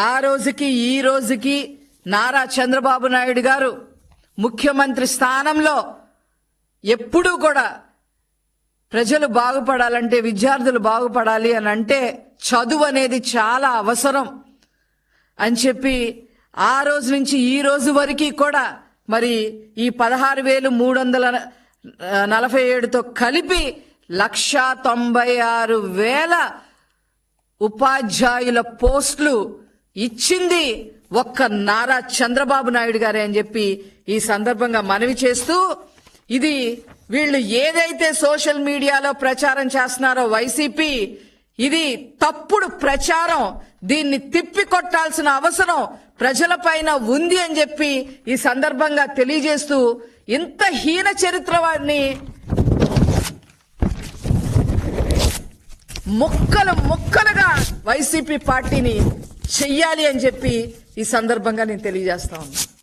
ఆ రోజుకి ఈ రోజుకి నారా చంద్రబాబు నాయుడు గారు ముఖ్యమంత్రి స్థానంలో ఎప్పుడూ కూడా ప్రజలు బాగుపడాలంటే, విద్యార్థులు బాగుపడాలి అని అంటే చదువు అనేది చాలా అవసరం అని చెప్పి ఆ రోజు నుంచి ఈ రోజు వరకు కూడా మరి ఈ 16,347తో కలిపి 1,96,000 ఉపాధ్యాయుల పోస్టులు ఇచ్చింది ఒక్క నారా చంద్రబాబు నాయుడు గారే అని చెప్పి ఈ సందర్భంగా మనవి చేస్తూ, ఇది వీళ్ళు ఏదైతే సోషల్ మీడియాలో ప్రచారం చేస్తున్నారో వైసీపీ, ఇది తప్పుడు ప్రచారం. దీన్ని తిప్పికొట్టాల్సిన అవసరం ప్రజలపైన ఉంది అని చెప్పి ఈ సందర్భంగా తెలియజేస్తూ, ఇంత హీన చరిత్ర వారిని ముక్కలుగా వైసీపీ పార్టీని చెయ్యాలి అని చెప్పి ఈ సందర్భంగా నేను తెలియజేస్తా ఉన్నాను.